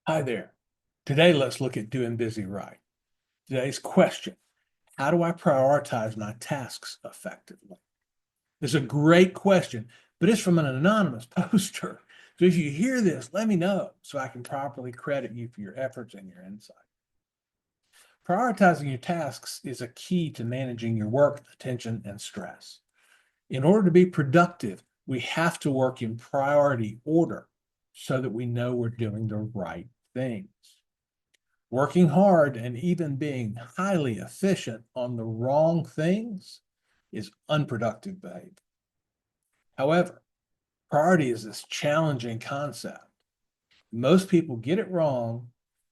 Hi there. Today, let's look at doing busy right. Today's question: how do I prioritize my tasks effectively? It's a great question, but it's from an anonymous poster. So if you hear this, let me know so I can properly credit you for your efforts and your insight. Prioritizing your tasks is a key to managing your work, attention, and stress. In order to be productive, we have to work in priority order so that we know we're doing the right things. Working hard and even being highly efficient on the wrong things is unproductive behavior. However, priority is this challenging concept. Most people get it wrong,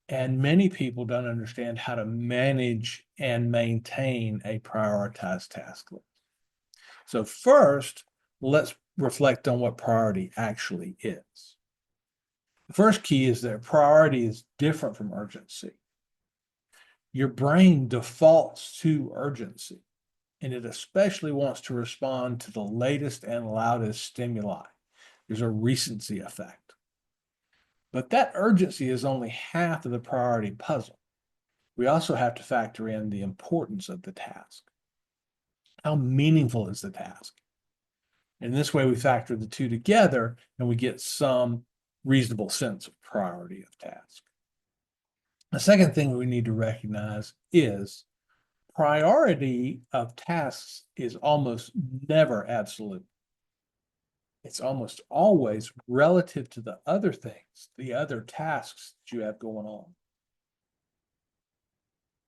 and many people don't understand how to manage and maintain a prioritized task list. So, first, let's reflect on what priority actually is. The first key is that priority is different from urgency. Your brain defaults to urgency, and it especially wants to respond to the latest and loudest stimuli. There's a recency effect. But that urgency is only half of the priority puzzle. We also have to factor in the importance of the task. How meaningful is the task? In this way, we factor the two together and we get some reasonable sense of priority of task. The second thing we need to recognize is priority of tasks is almost never absolute. It's almost always relative to the other things, the other tasks that you have going on.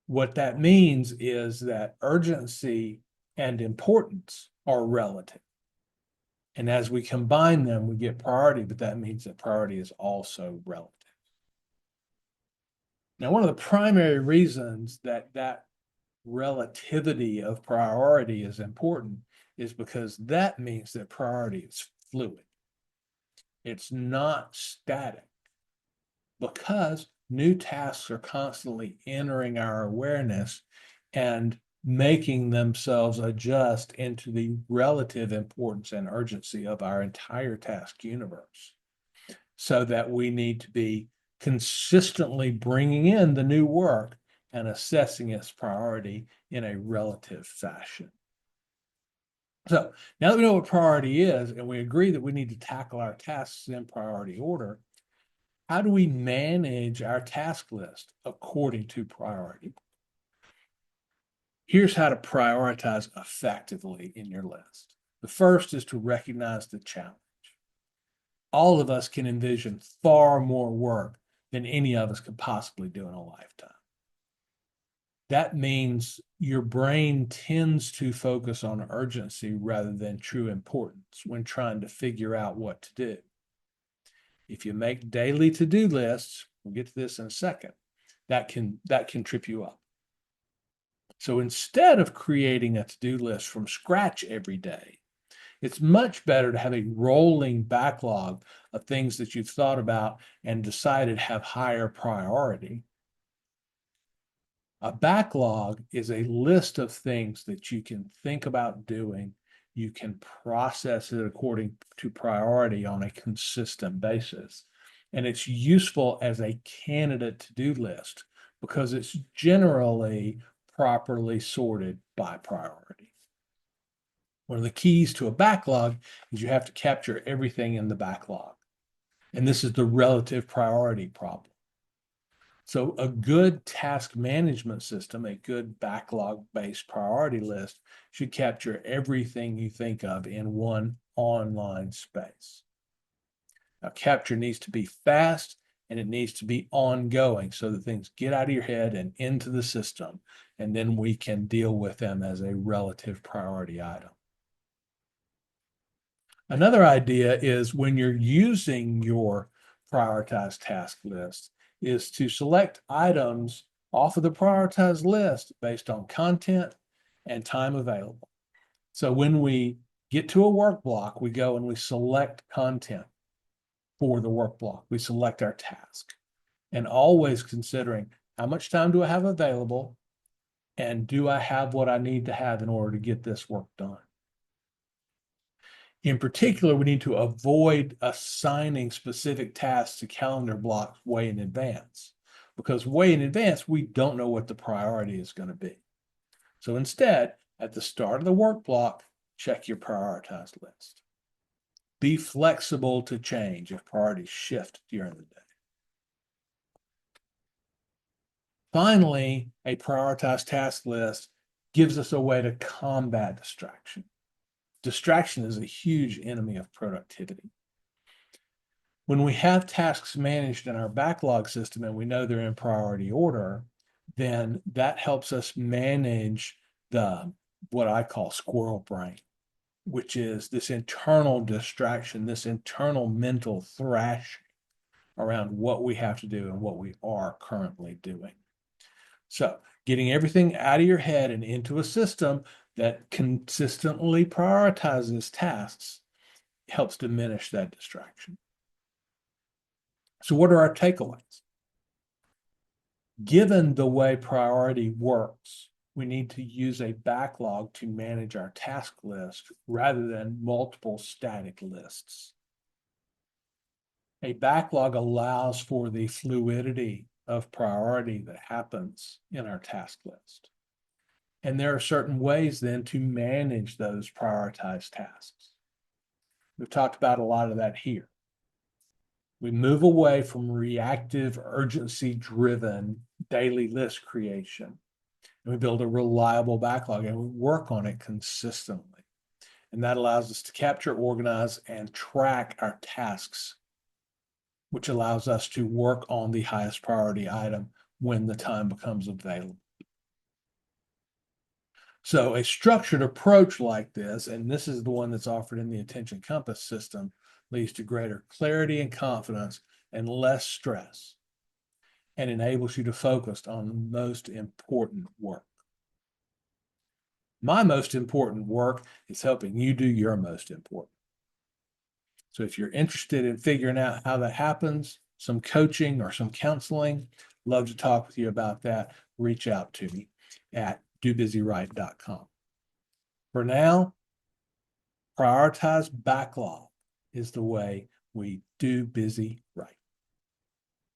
What that means is that urgency and importance are relative. And as we combine them, we get priority, but that means that priority is also relative. Now, one of the primary reasons that relativity of priority is important is because that means that priority is fluid. It's not static because new tasks are constantly entering our awareness and making themselves adjust into the relative importance and urgency of our entire task universe. So that we need to be consistently bringing in the new work and assessing its priority in a relative fashion. So now that we know what priority is, and we agree that we need to tackle our tasks in priority order, how do we manage our task list according to priority? Here's how to prioritize effectively in your list. The first is to recognize the challenge. All of us can envision far more work than any of us could possibly do in a lifetime. That means your brain tends to focus on urgency rather than true importance when trying to figure out what to do. If you make daily to-do lists, we'll get to this in a second, that can trip you up. So instead of creating a to-do list from scratch every day, it's much better to have a rolling backlog of things that you've thought about and decided have higher priority. A backlog is a list of things that you can think about doing. You can process it according to priority on a consistent basis. And it's useful as a candidate to-do list because it's generally properly sorted by priority. One of the keys to a backlog is you have to capture everything in the backlog. And this is the relative priority problem. So a good task management system, a good backlog-based priority list should capture everything you think of in one online space. Now, capture needs to be fast and it needs to be ongoing so that things get out of your head and into the system, and then we can deal with them as a relative priority item. Another idea is when you're using your prioritized task list is to select items off of the prioritized list based on content and time available. So when we get to a work block, we go and we select content for the work block. We select our task and always considering how much time do I have available and do I have what I need to have in order to get this work done? In particular, we need to avoid assigning specific tasks to calendar blocks way in advance, because way in advance, we don't know what the priority is going to be. So instead, at the start of the work block, check your prioritized list. Be flexible to change if priorities shift during the day. Finally, a prioritized task list gives us a way to combat distraction. Distraction is a huge enemy of productivity. When we have tasks managed in our backlog system and we know they're in priority order, then that helps us manage the what I call squirrel brain, which is this internal distraction, this internal mental thrashing around what we have to do and what we are currently doing. So, getting everything out of your head and into a system that consistently prioritizes tasks helps diminish that distraction. So, what are our takeaways? Given the way priority works, we need to use a backlog to manage our task list rather than multiple static lists. A backlog allows for the fluidity of priority that happens in our task list. And there are certain ways then to manage those prioritized tasks. We've talked about a lot of that here. We move away from reactive, urgency-driven daily list creation, and we build a reliable backlog and we work on it consistently. And that allows us to capture, organize, and track our tasks, which allows us to work on the highest priority item when the time becomes available. So a structured approach like this, and this is the one that's offered in the attention compass system, leads to greater clarity and confidence and less stress, and enables you to focus on the most important work. My most important work is helping you do your most important. So if you're interested in figuring out how that happens, some coaching or some counseling, love to talk with you about that. Reach out to me at dobusyright.com. For now, prioritize backlog is the way we do busy right.